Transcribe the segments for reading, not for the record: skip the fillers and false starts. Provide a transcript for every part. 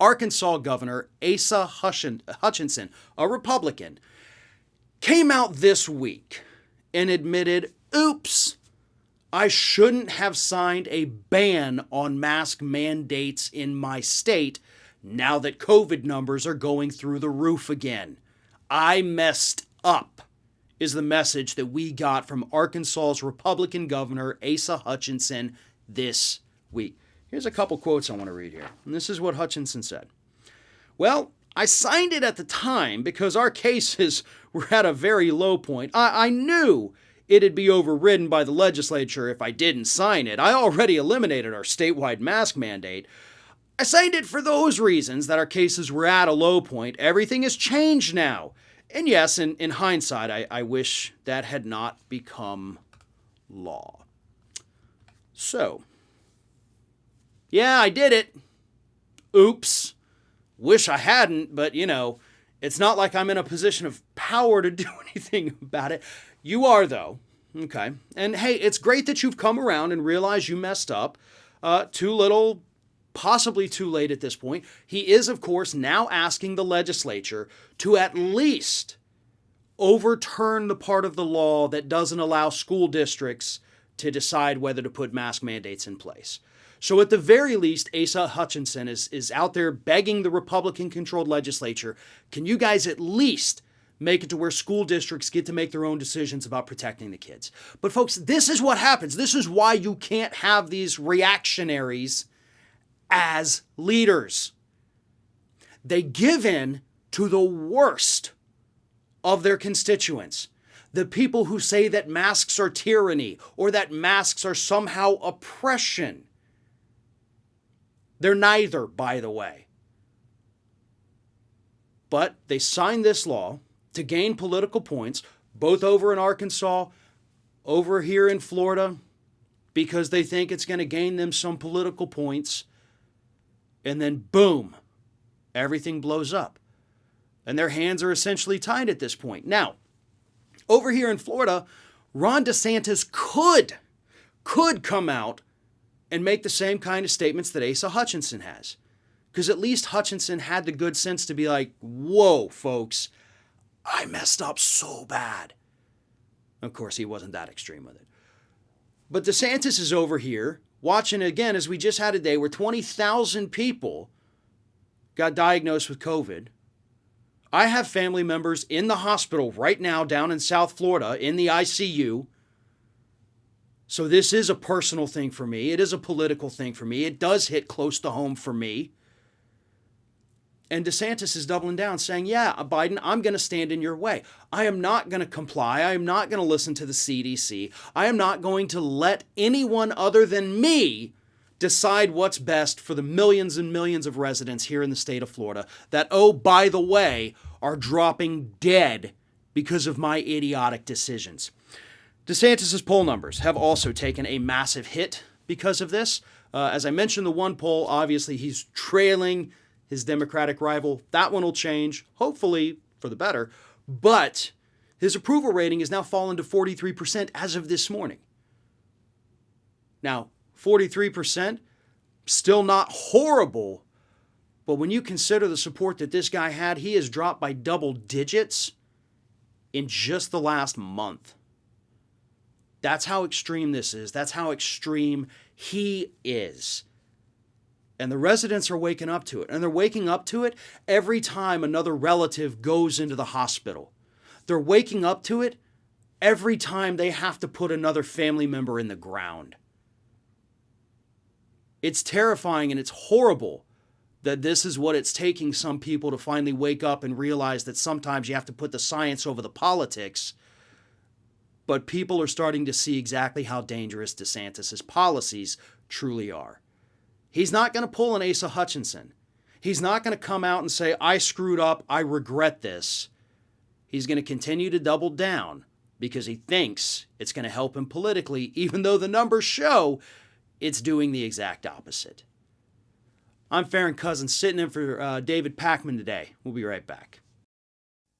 Arkansas Governor Asa Hutchinson, a Republican, came out this week and admitted, oops, I shouldn't have signed a ban on mask mandates in my state now that COVID numbers are going through the roof again. I messed up, is the message that we got from Arkansas's Republican Governor Asa Hutchinson this week. Here's a couple quotes I want to read here. And this is what Hutchinson said. Well, I signed it at the time because our cases were at a very low point. I knew it'd be overridden by the legislature if I didn't sign it. I already eliminated our statewide mask mandate. I signed it for those reasons, that our cases were at a low point. Everything has changed now. And yes, in hindsight, I wish that had not become law. So, yeah, I did it. Oops. Wish I hadn't, but it's not like I'm in a position of power to do anything about it. You are, though. Okay. And hey, it's great that you've come around and realized you messed up. Too little, possibly too late at this point. He is, of course, now asking the legislature to at least overturn the part of the law that doesn't allow school districts to decide whether to put mask mandates in place. So at the very least, Asa Hutchinson is out there begging the Republican-controlled legislature, can you guys at least make it to where school districts get to make their own decisions about protecting the kids? But folks, this is what happens. This is why you can't have these reactionaries as leaders. They give in to the worst of their constituents. The people who say that masks are tyranny or that masks are somehow oppression. They're neither, by the way. But they signed this law to gain political points, both over in Arkansas, over here in Florida, because they think it's going to gain them some political points. And then boom, everything blows up. And their hands are essentially tied at this point. Now, over here in Florida, Ron DeSantis could come out and make the same kind of statements that Asa Hutchinson has. Because at least Hutchinson had the good sense to be like, whoa, folks, I messed up so bad. Of course, he wasn't that extreme with it. But DeSantis is over here watching, again, as we just had a day where 20,000 people got diagnosed with COVID. I have family members in the hospital right now down in South Florida in the ICU. So this is a personal thing for me. It is a political thing for me. It does hit close to home for me. And DeSantis is doubling down, saying, yeah, Biden, I'm going to stand in your way. I am not going to comply. I am not going to listen to the CDC. I am not going to let anyone other than me decide what's best for the millions and millions of residents here in the state of Florida that, oh, by the way, are dropping dead because of my idiotic decisions. DeSantis' poll numbers have also taken a massive hit because of this. As I mentioned, the one poll, obviously he's trailing his Democratic rival. That one will change, hopefully for the better. But his approval rating has now fallen to 43% as of this morning. Now, 43%, still not horrible. But when you consider the support that this guy had, he has dropped by double digits in just the last month. That's how extreme this is. That's how extreme he is. And the residents are waking up to it. And they're waking up to it every time another relative goes into the hospital. They're waking up to it every time they have to put another family member in the ground. It's terrifying and it's horrible that this is what it's taking some people to finally wake up and realize that sometimes you have to put the science over the politics. But people are starting to see exactly how dangerous DeSantis' policies truly are. He's not going to pull an Asa Hutchinson. He's not going to come out and say, I screwed up, I regret this. He's going to continue to double down because he thinks it's going to help him politically, even though the numbers show it's doing the exact opposite. I'm Farron Cousins, sitting in for David Packman today. We'll be right back.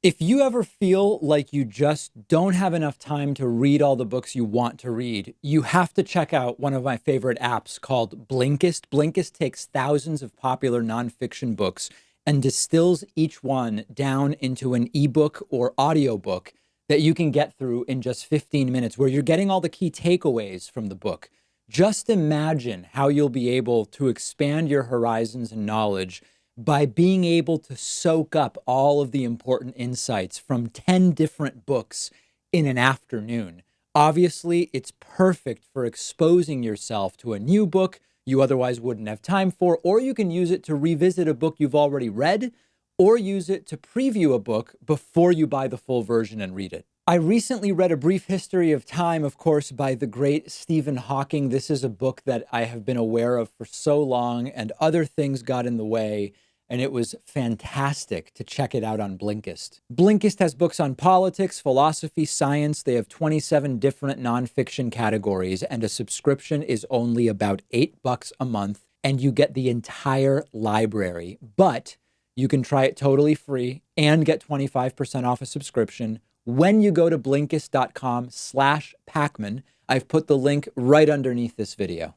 If you ever feel like you just don't have enough time to read all the books you want to read, you have to check out one of my favorite apps called Blinkist. Blinkist takes thousands of popular nonfiction books and distills each one down into an ebook or audiobook that you can get through in just 15 minutes, where you're getting all the key takeaways from the book. Just imagine how you'll be able to expand your horizons and knowledge by being able to soak up all of the important insights from 10 different books in an afternoon. Obviously, it's perfect for exposing yourself to a new book you otherwise wouldn't have time for, or you can use it to revisit a book you've already read, or use it to preview a book before you buy the full version and read it. I recently read A Brief History of Time, of course, by the great Stephen Hawking. This is a book that I have been aware of for so long, and other things got in the way, and it was fantastic to check it out on Blinkist. Blinkist has books on politics, philosophy, science. They have 27 different nonfiction categories, and a subscription is only about $8 a month, and you get the entire library. But you can try it totally free and get 25% off a subscription when you go to Blinkist.com/Pacman. I've put the link right underneath this video.